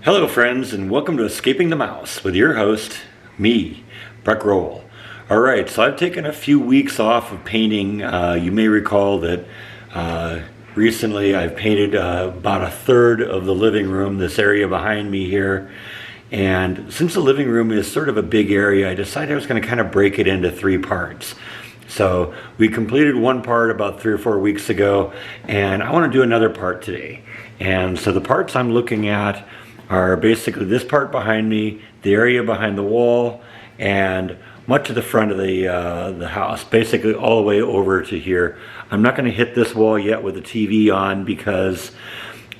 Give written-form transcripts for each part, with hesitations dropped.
Hello friends, and welcome to Escaping the Mouse with your host, me, Breck Roll. Alright, so I've taken a few weeks off of painting. You may recall that recently I've painted about a third of the living room, this area behind me here. And since the living room is sort of a big area, I decided I was going to kind of break it into three parts. So we completed one part about 3 or 4 weeks ago, and I want to do another part today. And so the parts I'm looking at are basically this part behind me, the area behind the wall, and much of the front of the house, basically all the way over to here. I'm not going to hit this wall yet with the TV on because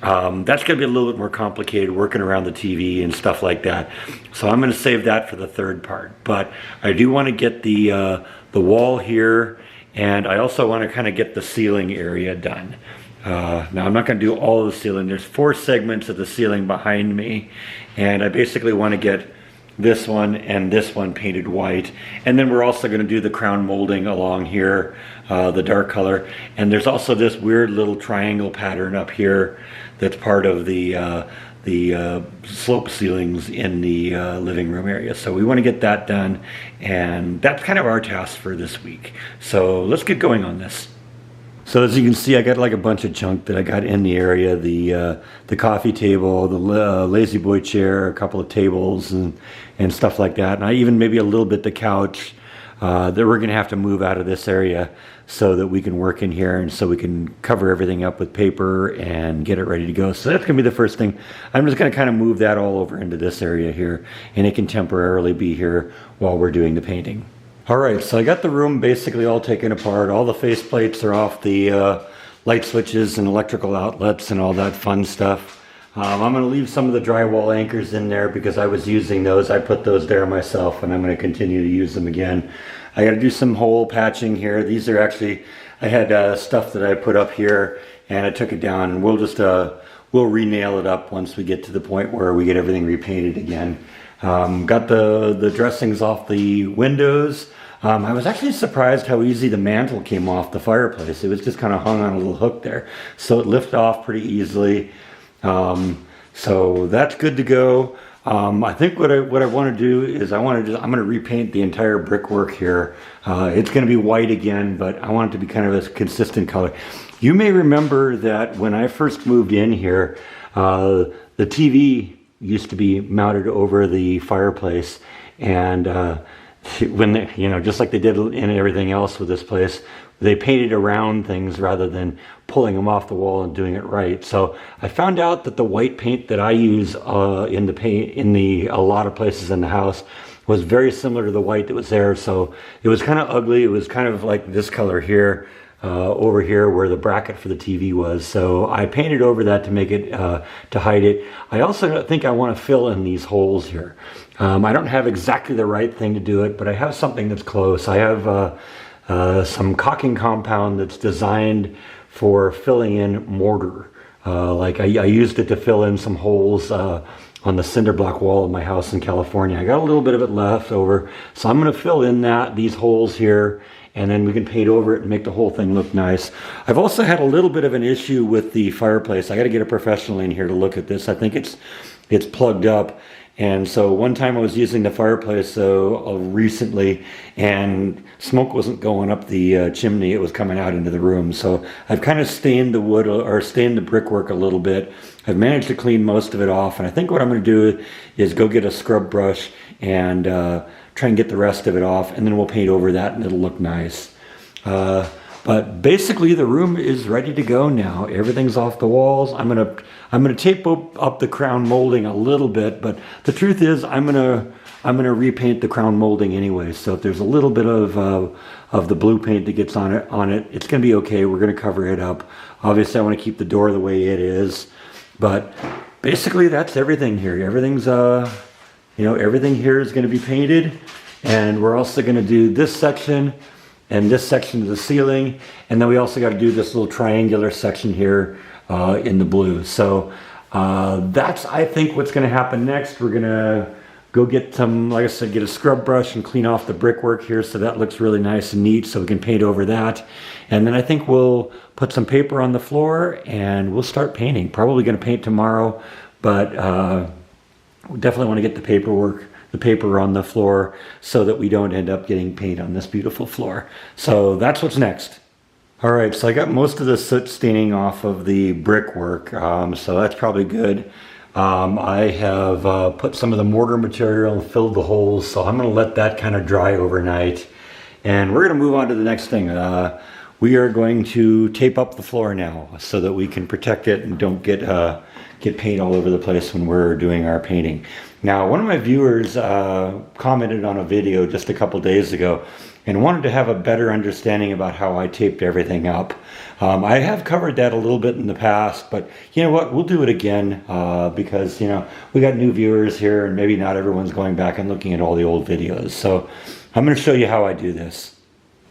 that's going to be a little bit more complicated working around the TV and stuff like that. So I'm going to save that for the third part. But I do want to get the wall here, and I also want to kind of get the ceiling area done. Now I'm not going to do all of the ceiling. There's 4 segments of the ceiling behind me, and I basically want to get this one and this one painted white, and then we're also going to do the crown molding along here, the dark color. And there's also this weird little triangle pattern up here that's part of the slope ceilings in the living room area. So we want to get that done, and that's kind of our task for this week. So let's get going on this. So as you can see, I got like a bunch of junk that I got in the area, the coffee table, the lazy boy chair, a couple of tables and stuff like that. And I even maybe a little bit the couch that we're going to have to move out of this area so that we can work in here, and so we can cover everything up with paper and get it ready to go. So that's going to be the first thing. I'm just going to kind of move that all over into this area here, and it can temporarily be here while we're doing the painting. Alright, so I got the room basically all taken apart. All the face plates are off the light switches and electrical outlets and all that fun stuff. I'm going to leave some of the drywall anchors in there because I was using those. I put those there myself, and I'm going to continue to use them again. I got to do some hole patching here. These are actually, I had stuff that I put up here, and I took it down, and we'll just we'll re-nail it up once we get to the point where we get everything repainted again. Got the dressings off the windows. I was actually surprised how easy the mantle came off the fireplace. It was just kind of hung on a little hook there, so it lifted off pretty easily. So that's good to go. I think what I want to do is I'm going to repaint the entire brickwork here. It's going to be white again, but I want it to be kind of a consistent color. You may remember that when I first moved in here, the TV used to be mounted over the fireplace, and when they, just like they did in everything else with this place, they painted around things rather than pulling them off the wall and doing it right. So I found out that the white paint that I use in a lot of places in the house was very similar to the white that was there. So it was kind of ugly. It was kind of like this color here, over here where the bracket for the TV was. So I painted over that to make it, to hide it. I also think I want to fill in these holes here. I don't have exactly the right thing to do it, but I have something that's close. I have some caulking compound that's designed for filling in mortar. Like I used it to fill in some holes on the cinder block wall of my house in California. I got a little bit of it left over, so I'm going to fill in these holes here, and then we can paint over it and make the whole thing look nice. I've also had a little bit of an issue with the fireplace. I got to get a professional in here to look at this. I think it's plugged up. And so one time I was using the fireplace recently, and smoke wasn't going up the chimney, it was coming out into the room. So I've kind of stained the wood, or stained the brickwork a little bit. I've managed to clean most of it off, and I think what I'm going to do is go get a scrub brush and try and get the rest of it off, and then we'll paint over that and it'll look nice. But basically the room is ready to go now. Everything's off the walls. I'm gonna tape up the crown molding a little bit, but the truth is I'm gonna repaint the crown molding anyway. So if there's a little bit of the blue paint that gets on it, it's gonna be okay. We're gonna cover it up. Obviously I want to keep the door the way it is, but basically that's everything here. Everything's everything here is gonna be painted, and we're also gonna do this section and this section of the ceiling, and then we also got to do this little triangular section here in the blue. So that's, I think, what's going to happen next. We're going to go get some, like I said, get a scrub brush and clean off the brickwork here so that looks really nice and neat, so we can paint over that. And then I think we'll put some paper on the floor and we'll start painting. Probably going to paint tomorrow, but We definitely want to get the paper on the floor so that we don't end up getting paint on this beautiful floor. So that's what's next. All right, so I got most of the soot staining off of the brickwork, so that's probably good. I have put some of the mortar material and filled the holes, so I'm going to let that kind of dry overnight. And we're going to move on to the next thing. We are going to tape up the floor now so that we can protect it and don't get paint all over the place when we're doing our painting. Now, one of my viewers commented on a video just a couple days ago and wanted to have a better understanding about how I taped everything up. I have covered that a little bit in the past, but you know what, we'll do it again because, you know, we got new viewers here and maybe not everyone's going back and looking at all the old videos. So I'm going to show you how I do this.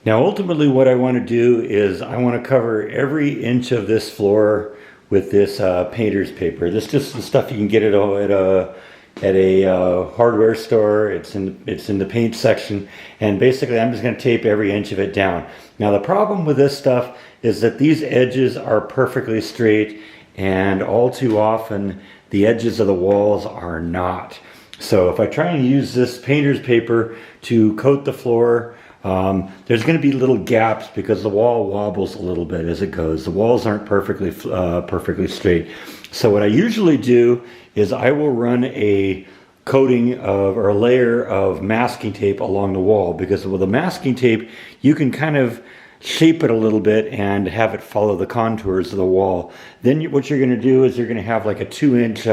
Now, ultimately what I want to do is I want to cover every inch of this floor with this painter's paper. This is just the stuff you can get at a hardware store. It's in the paint section, and basically I'm just going to tape every inch of it down. Now the problem with this stuff is that these edges are perfectly straight, and all too often the edges of the walls are not. So if I try and use this painter's paper to coat the floor, there's going to be little gaps because the wall wobbles a little bit as it goes. The walls aren't perfectly straight. So what I usually do is I will run a coating or a layer of masking tape along the wall, because with the masking tape you can kind of shape it a little bit and have it follow the contours of the wall. Then what you're going to do is you're going to have like a 2-inch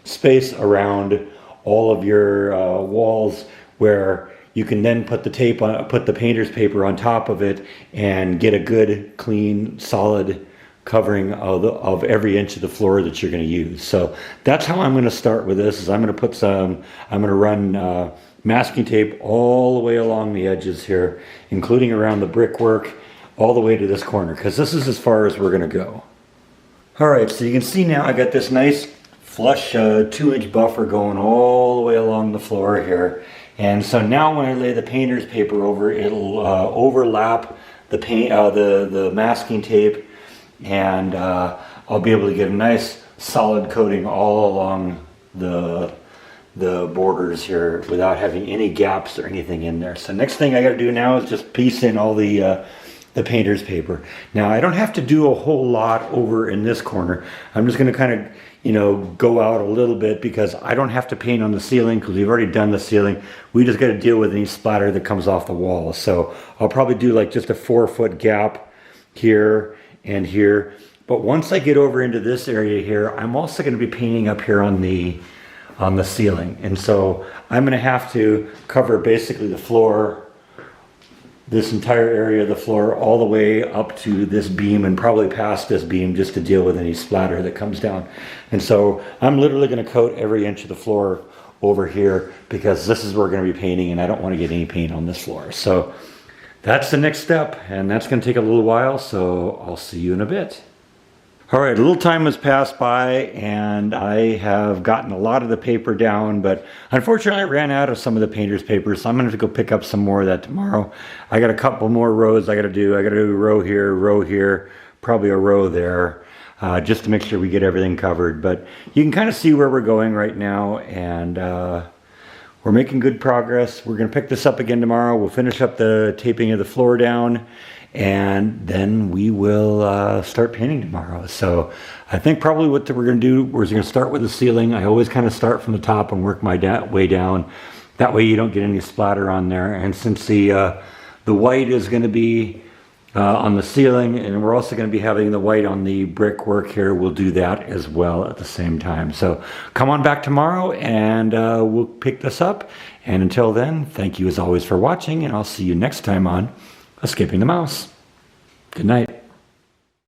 space around all of your walls, where you can then put the painter's paper on top of it and get a good, clean, solid covering of every inch of the floor that you're going to use. So that's how I'm going to start with this. Is I'm going to run masking tape all the way along the edges here, including around the brickwork, all the way to this corner, because this is as far as we're going to go. All right, so you can see now I got this nice flush 2-inch buffer going all the way along the floor here. And so now when I lay the painter's paper over, it'll overlap the the masking tape, and I'll be able to get a nice solid coating all along the borders here without having any gaps or anything in there. So next thing I got to do now is just piece in all the painter's paper. Now I don't have to do a whole lot over in this corner. I'm just going to kind of, you know, go out a little bit because I don't have to paint on the ceiling because we've already done the ceiling. We just got to deal with any splatter that comes off the wall. So I'll probably do like just a 4-foot gap here and here. But once I get over into this area here, I'm also going to be painting up here on the ceiling. And so I'm going to have to cover basically the floor, this entire area of the floor, all the way up to this beam and probably past this beam, just to deal with any splatter that comes down. And so I'm literally going to coat every inch of the floor over here because this is where we're going to be painting, and I don't want to get any paint on this floor. So that's the next step, and that's going to take a little while, so I'll see you in a bit. All right, a little time has passed by and I have gotten a lot of the paper down, but unfortunately I ran out of some of the painter's paper, so I'm gonna have to go pick up some more of that tomorrow. I got a couple more rows I gotta do. I gotta do a row here, probably a row there, just to make sure we get everything covered. But you can kind of see where we're going right now, and we're making good progress. We're gonna pick this up again tomorrow. We'll finish up the taping of the floor down, and then we will start painting tomorrow. So I think probably what we're going to do is we're going to start with the ceiling. I always kind of start from the top and work my way down. That way you don't get any splatter on there. And since the white is going to be on the ceiling, and we're also going to be having the white on the brickwork here, we'll do that as well at the same time. So come on back tomorrow and we'll pick this up. And until then, thank you as always for watching, and I'll see you next time on Escaping the Mouse. Good night.